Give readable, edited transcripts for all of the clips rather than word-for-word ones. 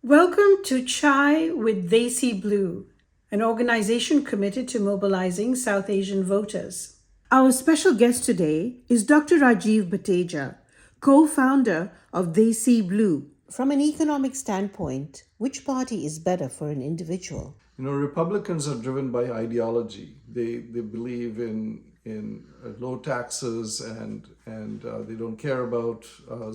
Welcome to Chai with Desi Blue, an organization committed to mobilizing South Asian voters. Our special guest today is Dr. Rajiv Bhateja, co-founder of Desi Blue. From an economic standpoint, which party is better for an individual? Republicans are driven by ideology. They believe in low taxes and they don't care about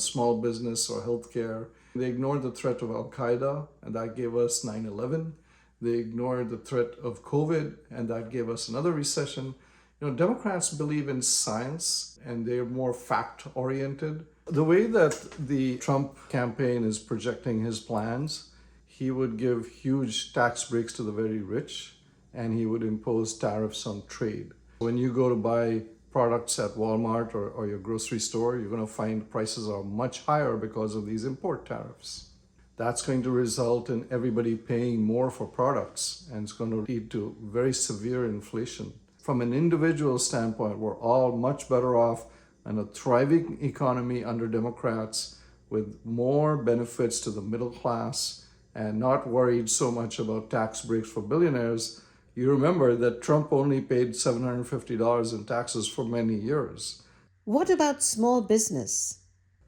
small business or healthcare. They ignored the threat of Al Qaeda, and that gave us 9/11. They ignored the threat of COVID, and that gave us another recession. Democrats believe in science and they're more fact oriented. The way that the Trump campaign is projecting his plans, he would give huge tax breaks to the very rich and he would impose tariffs on trade. When you go to buy products at Walmart or your grocery store, you're going to find prices are much higher because of these import tariffs. That's going to result in everybody paying more for products, and it's going to lead to very severe inflation. From an individual standpoint, we're all much better off in a thriving economy under Democrats with more benefits to the middle class and not worried so much about tax breaks for billionaires. You remember that Trump only paid $750 in taxes for many years. What about small business?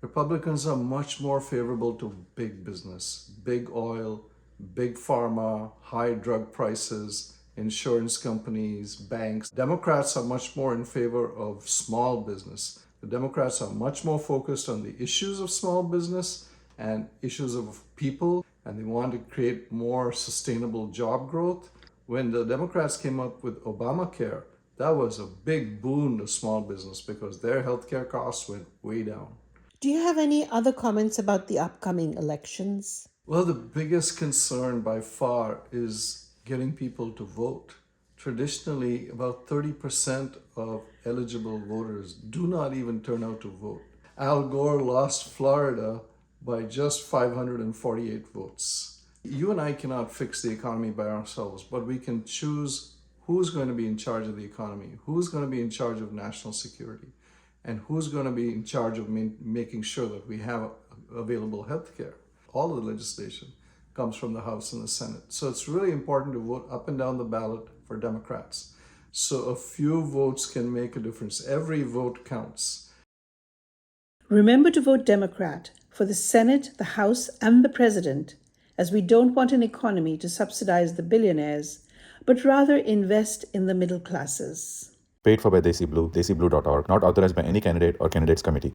Republicans are much more favorable to big business, big oil, big pharma, high drug prices, insurance companies, banks. Democrats are much more in favor of small business. The Democrats are much more focused on the issues of small business and issues of people, and they want to create more sustainable job growth. When the Democrats came up with Obamacare, that was a big boon to small business because their healthcare costs went way down. Do you have any other comments about the upcoming elections? Well, the biggest concern by far is getting people to vote. Traditionally, about 30% of eligible voters do not even turn out to vote. Al Gore lost Florida by just 548 votes. You and I cannot fix the economy by ourselves, but we can choose who's going to be in charge of the economy, who's going to be in charge of national security, and who's going to be in charge of making sure that we have available health care. All of the legislation comes from the House and the Senate. So it's really important to vote up and down the ballot for Democrats. So a few votes can make a difference. Every vote counts. Remember to vote Democrat for the Senate, the House, and the President, as we don't want an economy to subsidize the billionaires, but rather invest in the middle classes. Paid for by Desi Blue, desiblue.org. Not authorized by any candidate or candidates committee.